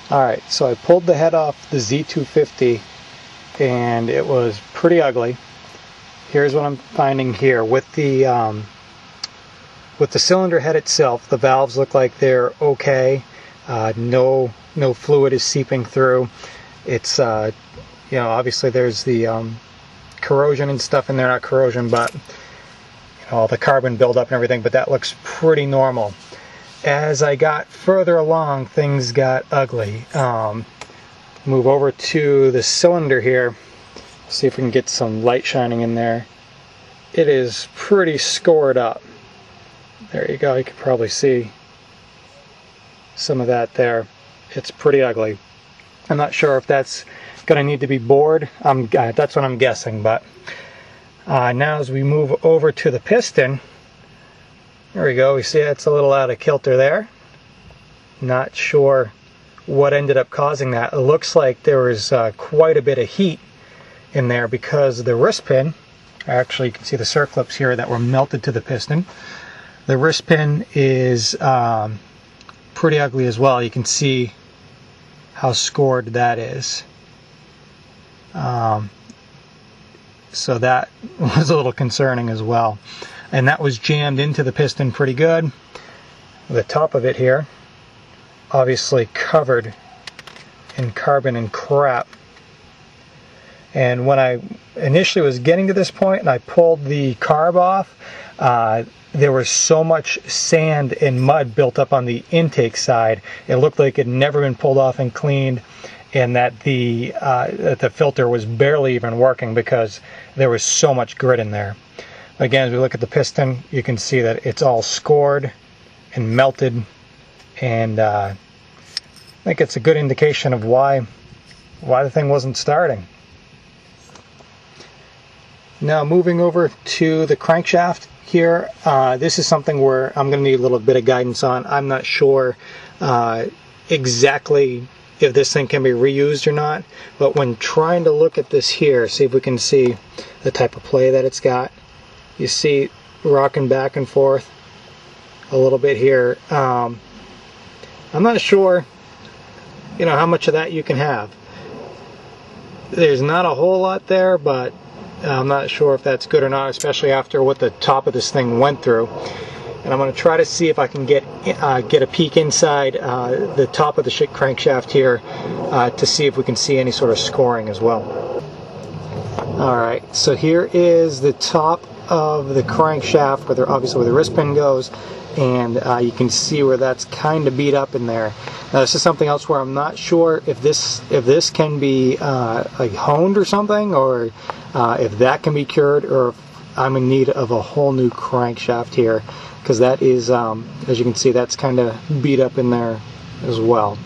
Alright, so I pulled the head off the Z250 and it was pretty ugly. Here's what I'm finding here. With the cylinder head itself, the valves look like they're okay. No fluid is seeping through. It's obviously there's the corrosion and stuff in there, not corrosion, but all the carbon buildup and everything, but that looks pretty normal. As I got further along, things got ugly. Move over to the cylinder here, see if we can get some light shining in there. It is pretty scored up. There you go, you can probably see some of that there. It's pretty ugly. I'm not sure if that's going to need to be bored. That's what I'm guessing, but now as we move over to the piston, there we go, we see it's a little out of kilter there. Not sure what ended up causing that. It looks like there was quite a bit of heat in there because the wrist pin, actually you can see the circlips here that were melted to the piston. The wrist pin is pretty ugly as well. You can see how scored that is. So that was a little concerning as well. And that was jammed into the piston pretty good. The top of it here, obviously covered in carbon and crap. And when I initially was getting to this point and I pulled the carb off, there was so much sand and mud built up on the intake side. It looked like it had never been pulled off and cleaned, and that the filter was barely even working because there was so much grit in there. Again, as we look at the piston, you can see that it's all scored and melted, and I think it's a good indication of why the thing wasn't starting. Now moving over to the crankshaft here, this is something where I'm going to need a little bit of guidance on. I'm not sure exactly if this thing can be reused or not, but when trying to look at this here, see if we can see the type of play that it's got. You see rocking back and forth a little bit here. I'm not sure how much of that you can have. There's not a whole lot there, but I'm not sure if that's good or not, especially after what the top of this thing went through. And I'm going to try to see if I can get a peek inside the top of the crankshaft here to see if we can see any sort of scoring as well. Alright, so here is the top of the crankshaft, obviously where the wrist pin goes, and you can see where that's kind of beat up in there. Now this is something else where I'm not sure if this can be like honed or something, or if that can be cured, or if I'm in need of a whole new crankshaft here, because that is, as you can see, that's kind of beat up in there as well.